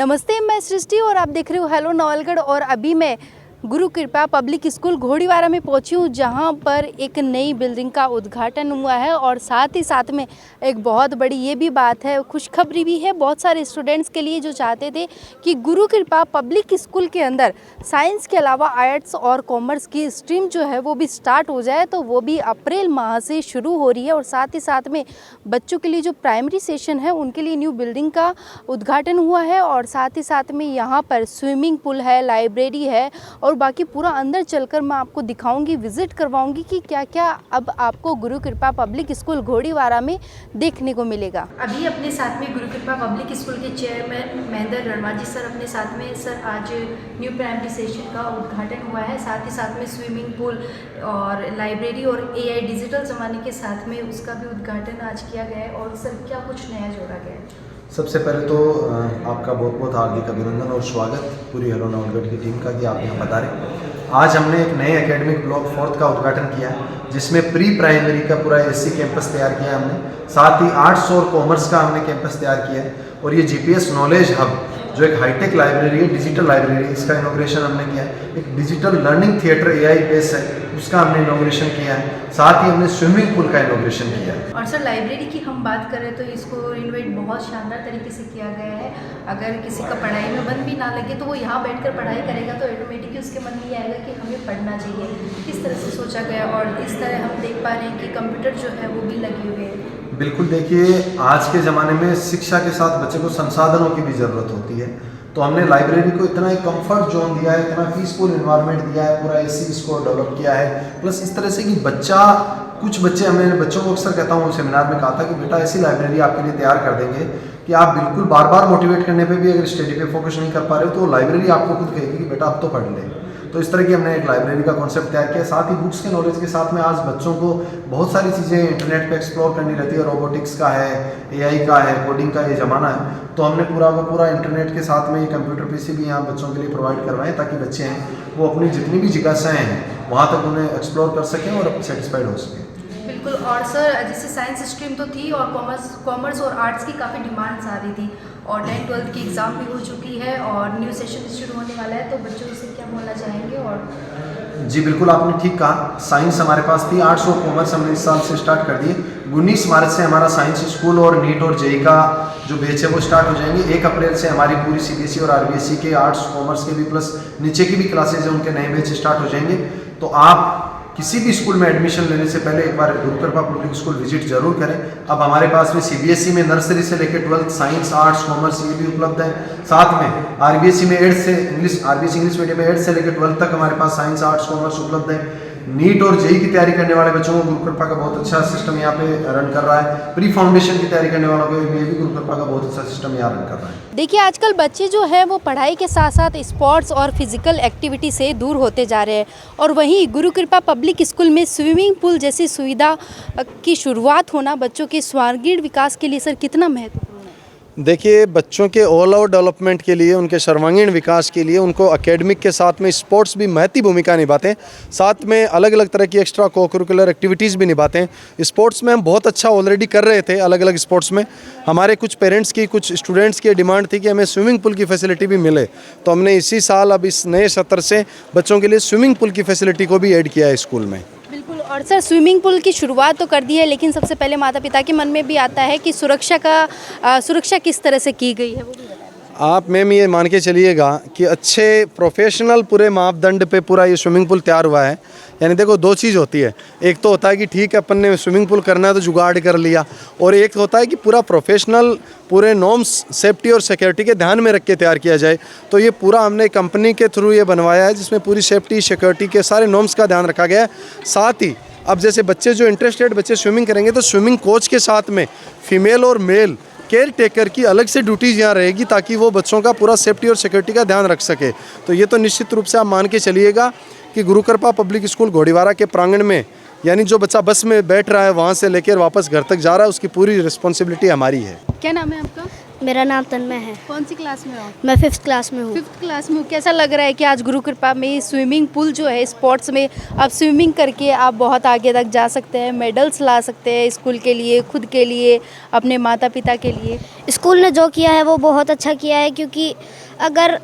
नमस्ते, मैं सृष्टि और आप देख रहे हो हेलो नवलगढ़। और अभी मैं गुरु कृपा पब्लिक स्कूल घोड़ीवारा में पहुंची हूं, जहां पर एक नई बिल्डिंग का उद्घाटन हुआ है। और साथ ही साथ में एक बहुत बड़ी ये भी बात है, खुशखबरी भी है बहुत सारे स्टूडेंट्स के लिए जो चाहते थे कि गुरु कृपा पब्लिक स्कूल के अंदर साइंस के अलावा आर्ट्स और कॉमर्स की स्ट्रीम जो है वो भी स्टार्ट हो जाए, तो वो भी अप्रैल माह से शुरू हो रही है। और साथ ही साथ में बच्चों के लिए जो प्राइमरी सेशन है उनके लिए न्यू बिल्डिंग का उद्घाटन हुआ है। और साथ ही साथ में यहाँ पर स्विमिंग पूल है, लाइब्रेरी है और बाकी पूरा अंदर चलकर मैं आपको दिखाऊंगी, विजिट करवाऊंगी कि क्या क्या अब आपको गुरु कृपा पब्लिक स्कूल घोड़ीवारा में देखने को मिलेगा। अभी अपने साथ में गुरु कृपा पब्लिक स्कूल के चेयरमैन महेंद्र रणवाजी सर अपने साथ में। सर, आज न्यू प्राइमरी सेशन का उद्घाटन हुआ है, साथ ही साथ में स्विमिंग पूल और लाइब्रेरी और AI डिजिटल ज़माने के साथ में उसका भी उद्घाटन आज किया गया है। और सर, क्या कुछ नया जोड़ा गया है? सबसे पहले तो आपका बहुत बहुत हार्दिक अभिनंदन और स्वागत पूरी हेलो नवलगढ़ की टीम का कि आप यहाँ बता रहे। आज हमने एक नए एकेडमिक ब्लॉक 4th का उद्घाटन किया है, जिसमें प्री प्राइमरी का पूरा SC कैंपस तैयार किया है हमने। साथ ही आर्ट्स और कॉमर्स का हमने कैंपस तैयार किया है। और ये GPS नॉलेज हब जो एक हाईटेक लाइब्रेरी है, डिजिटल लाइब्रेरी, इसका इनॉग्रेशन हमने किया है। एक digital learning theatre AI base है, उसका हमने इनॉग्रेशन किया है। साथ ही हमने स्विमिंग पूल का इनॉग्रेशन किया है। और सर, लाइब्रेरी की हम बात करें तो इसको रिनोवेट बहुत शानदार तरीके से किया गया है। अगर किसी का पढ़ाई में मन भी ना लगे तो वो यहाँ बैठकर पढ़ाई करेगा तो ऑटोमेटिकली उसके मन में ये आएगा कि हमें पढ़ना चाहिए। किस तरह से सोचा गया, और इस तरह हम देख पा रहे हैं कि कंप्यूटर जो है वो भी लगे हुए हैं। बिल्कुल, देखिए आज के ज़माने में शिक्षा के साथ बच्चे को संसाधनों की भी ज़रूरत होती है, तो हमने लाइब्रेरी को इतना एक कंफर्ट जोन दिया है, इतना पीसफुल इन्वायरमेंट दिया है, पूरा AC इसको डेवलप किया है। प्लस इस तरह से कि कुछ बच्चे, हमने बच्चों को अक्सर कहता हूँ, सेमिनार में कहा था कि बेटा ऐसी लाइब्रेरी आपके लिए तैयार कर देंगे कि आप बिल्कुल बार बार मोटिवेट करने पे भी अगर स्टडी पे फोकस नहीं कर पा रहे हो तो लाइब्रेरी आपको खुद कहेगी कि बेटा अब तो पढ़ ले। तो इस तरह की हमने एक लाइब्रेरी का कॉन्सेप्ट तैयार किया। साथ ही बुक्स के नॉलेज के साथ में आज बच्चों को बहुत सारी चीज़ें इंटरनेट पे एक्सप्लोर करनी रहती है। रोबोटिक्स का है, AI का है, कोडिंग का ये ज़माना है, तो हमने पूरा इंटरनेट के साथ में ये कंप्यूटर PC भी यहाँ बच्चों के लिए प्रोवाइड करवाएं, ताकि बच्चे हैं वो अपनी जितनी भी जिज्ञासाएँ हैं वहाँ तक उन्हें एक्सप्लोर कर सकें और सेटिस्फाइड हो सकें। बिल्कुल। और सर, जैसे साइंस स्ट्रीम तो थी और कॉमर्स और आर्ट्स की काफ़ी डिमांड्स आ रही थी, और 10th 12th की एग्ज़ाम भी हो चुकी है और न्यू सेशन शुरू होने वाला है, तो बच्चों से क्या बोलना चाहेंगे? और जी बिल्कुल, आपने ठीक कहा। साइंस हमारे पास थी, आर्ट्स और कॉमर्स हमने इस साल से स्टार्ट कर दिए। 19 मार्च से हमारा साइंस स्कूल और नीट और JEE का जो बैच है वो स्टार्ट हो जाएंगे। 1 अप्रैल से हमारी पूरी CBSE और RBSE के आर्ट्स कॉमर्स के भी प्लस नीचे की भी क्लासेज है, उनके नए बैच स्टार्ट हो जाएंगे। तो आप किसी भी स्कूल में एडमिशन लेने से पहले एक बार गुरु कृपा पब्लिक स्कूल विजिट जरूर करें। अब हमारे पास में CBSE में नर्सरी से लेकर 12th साइंस, आर्ट्स, कॉमर्स ये भी उपलब्ध है। साथ में RBSE में 8 से RBSE इंग्लिश मीडियम में 8 से लेकर 12th तक हमारे पास साइंस, आर्ट्स, कॉमर्स उपलब्ध है। नीट और JEE की तैयारी करने वाले बच्चों को गुरु कृपा का बहुत अच्छा सिस्टम यहाँ पे रन कर रहा है। प्री फाउंडेशन की तैयारी करने वालों के लिए भी गुरु कृपा का बहुत अच्छा सिस्टम यहाँ रन कर रहा है। देखिए, आजकल बच्चे जो है वो पढ़ाई के साथ साथ स्पोर्ट्स और फिजिकल एक्टिविटी से दूर होते जा रहे हैं, और वहीं गुरु कृपा पब्लिक स्कूल में स्विमिंग पूल जैसी सुविधा की शुरुआत होना बच्चों के सर्वांगीण विकास के लिए सर कितना महत्वपूर्ण है? देखिए, बच्चों के ऑल आउट डेवलपमेंट के लिए, उनके सर्वांगीण विकास के लिए उनको एकेडमिक के साथ में स्पोर्ट्स भी महती भूमिका निभाते हैं। साथ में अलग अलग तरह की एक्स्ट्रा को-करिकुलर एक्टिविटीज़ भी निभाते हैं। स्पोर्ट्स में हम बहुत अच्छा ऑलरेडी कर रहे थे। अलग अलग स्पोर्ट्स में हमारे कुछ पेरेंट्स की, कुछ स्टूडेंट्स की डिमांड थी कि हमें स्विमिंग पूल की फैसिलिटी भी मिले, तो हमने इसी साल अब इस नए सत्र से बच्चों के लिए स्विमिंग पूल की फैसिलिटी को भी ऐड किया है स्कूल में। और सर, स्विमिंग पूल की शुरुआत तो कर दी है, लेकिन सबसे पहले माता पिता के मन में भी आता है कि सुरक्षा किस तरह से की गई है वो भी बताएं। आप मैम ये मान के चलिएगा कि अच्छे प्रोफेशनल पूरे मापदंड पे पूरा ये स्विमिंग पूल तैयार हुआ है। यानी देखो, 2 चीज़ होती है, एक तो होता है कि ठीक है अपन ने स्विमिंग पूल करना है तो जुगाड़ कर लिया, और एक होता है कि पूरा प्रोफेशनल पूरे नॉर्म्स, सेफ्टी और सिक्योरिटी के ध्यान में रख के तैयार किया जाए। तो ये पूरा हमने कंपनी के थ्रू ये बनवाया है, जिसमें पूरी सेफ्टी, सिक्योरिटी के सारे नॉर्म्स का ध्यान रखा गया है। साथ ही अब जैसे बच्चे जो इंटरेस्टेड बच्चे स्विमिंग करेंगे तो स्विमिंग कोच के साथ में फीमेल और मेल केयर टेकर की अलग से ड्यूटीज़ यहाँ रहेगी, ताकि वो बच्चों का पूरा सेफ्टी और सिक्योरिटी का ध्यान रख सके। तो ये तो निश्चित रूप से आप मान के चलिएगा कि गुरु कृपा पब्लिक स्कूल घोड़ीवारा के प्रांगण में यानी जो बच्चा बस में बैठ रहा है वहाँ से लेकर वापस घर तक जा रहा है, उसकी पूरी रिस्पॉन्सिबिलिटी हमारी है। क्या नाम है आपका? मेरा नाम तन्मय है। कौन सी क्लास में हो? मैं 5th क्लास में हूँ। 5th क्लास में हो। कैसा लग रहा है कि आज गुरु कृपा में स्विमिंग पूल जो है, स्पोर्ट्स में आप स्विमिंग करके आप बहुत आगे तक जा सकते हैं, मेडल्स ला सकते हैं स्कूल के लिए, खुद के लिए, अपने माता पिता के लिए? स्कूल ने जो किया है वो बहुत अच्छा किया है, क्योंकि अगर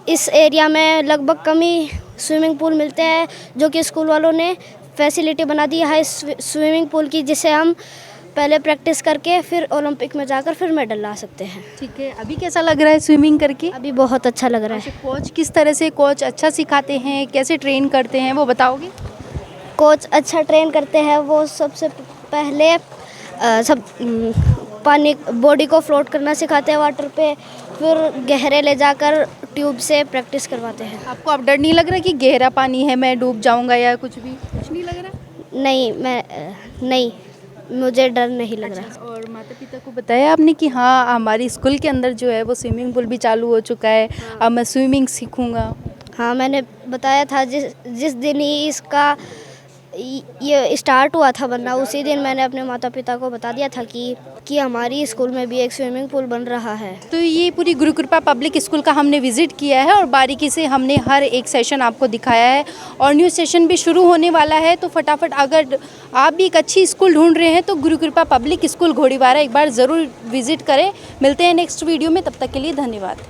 इस एरिया में लगभग कम ही स्विमिंग पूल मिलते हैं, जो कि स्कूल वालों ने फैसिलिटी बना दी है स्विमिंग पूल की, जिससे हम पहले प्रैक्टिस करके फिर ओलंपिक में जाकर फिर मेडल ला सकते हैं। ठीक है, अभी कैसा लग रहा है स्विमिंग करके? अभी बहुत अच्छा लग रहा है। कोच किस तरह से, कोच अच्छा सिखाते हैं, कैसे ट्रेन करते हैं, वो बताओगे? कोच अच्छा ट्रेन करते हैं। वो सबसे पहले पानी बॉडी को फ्लोट करना सिखाते हैं वाटर पे, फिर गहरे ले जाकर ट्यूब से प्रैक्टिस करवाते हैं। आपको अब डर नहीं लग रहा कि गहरा पानी है, मैं डूब जाऊंगा या कुछ नहीं लग रहा? नहीं, मुझे डर नहीं लग रहा। और माता पिता को बताया आपने कि हाँ हमारी स्कूल के अंदर जो है वो स्विमिंग पूल भी चालू हो चुका है, अब मैं स्विमिंग सीखूंगा? हाँ, मैंने बताया था। जिस दिन ही इसका ये स्टार्ट हुआ था बनना, उसी दिन मैंने अपने माता पिता को बता दिया था कि हमारी स्कूल में भी एक स्विमिंग पूल बन रहा है। तो ये पूरी गुरु कृपा पब्लिक स्कूल का हमने विजिट किया है और बारीकी से हमने हर एक सेशन आपको दिखाया है, और न्यू सेशन भी शुरू होने वाला है। तो फटाफट अगर आप भी एक अच्छी स्कूल ढूंढ रहे हैं तो गुरु कृपा पब्लिक स्कूल घोड़ीवारा एक बार ज़रूर विजिट करें। मिलते हैं नेक्स्ट वीडियो में, तब तक के लिए धन्यवाद।